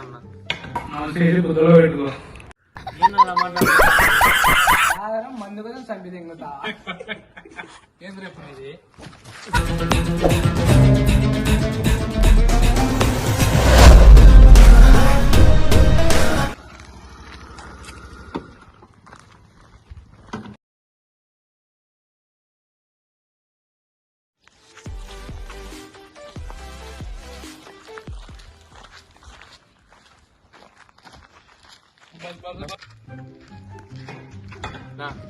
నమస్కారం పెట్టుకో మందు కోసం చంపి తింగుతా ఏం రేపు ఇది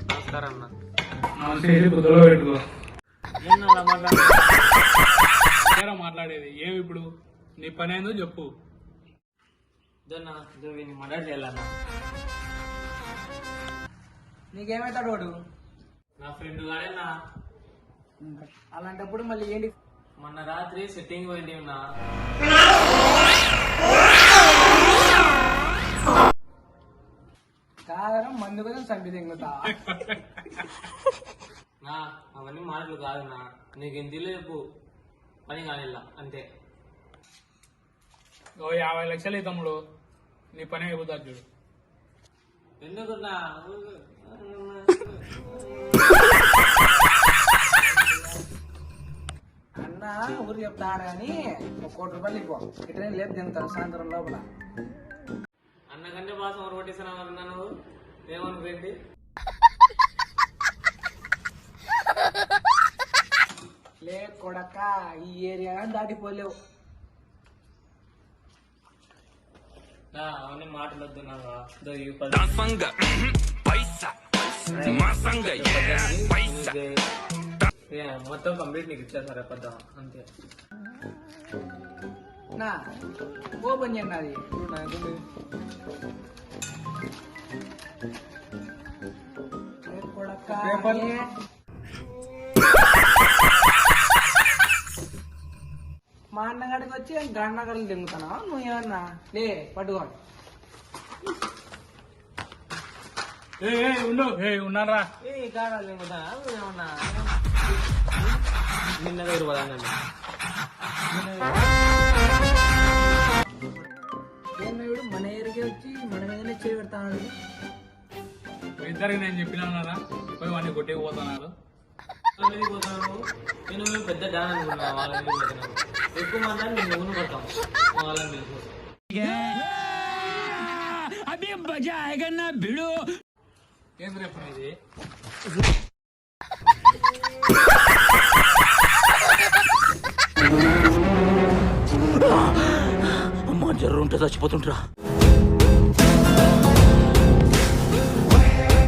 నమస్కారం అన్న. పెట్టుకో మాట్లాడేది ఏమి ఇప్పుడు నీ పని ఏందో చెప్పు. మర్డర్ చేయాలన్నా. నీకేమైతాడు వాడు? నా ఫ్రెండ్ గాడేనా. అలాంటప్పుడు మళ్ళీ ఏంటి? మొన్న రాత్రి సెట్టింగ్ పోయింది ఉన్నా. కాదరం మందు కోసం చంపి తింగుతా నా అవన్నీ మాటలు కాదన్నా. నీకు ఇంటిలో చెప్పు పని కానిలా అంతే. 50 లక్షలు తమ్ముడు నీ పని అయిపోతుంది చూడు. ఎందుకున్నా అన్న ఊరు చెప్తాడు కానీ 1 కోటి రూపాయలు ఇవ్వ ఇట్లా లేదు తింటాను సాయంత్రం లోపల. అన్నకంటే బాగా సమర్ పట్టిస్తున్నా నువ్వు ఏమనుకోండి. లే కొడక ఈ ఏరియా దాటిపోలేవు. అవన్నీ మాటలు వద్దున్నావా. మొత్తం కంప్లీట్ నీకు ఇచ్చేసారు పెద్ద అంతే. నా ఓపెన్ చేయండి అది మా అన్నగాడికి వచ్చి గండగడలు తింగుతానా నువ్వు ఏమన్నా లే పట్టుకోండి. ఉన్నారా గాడాలు తింగుతా నువ్వేమన్నా నిన్న దగ్గర పదాన్ని ఏమయ్యాడు మన ఏరియాకి వచ్చి మన మీదనే చేపెడతాడు. ఇద్దరికి నేను చెప్పినా పోయి వాడిని కొట్టేకపోతున్నారు. నేను పెద్ద డాన్ అనుకున్నా. వాళ్ళని ఎక్కువ మాట్లాడి నేను ఊను పడతాను వాళ్ళని బిడు ఏం రేపు ఇది అమ్మా జర్ర ఉంటే చచ్చిపోతుంటరా.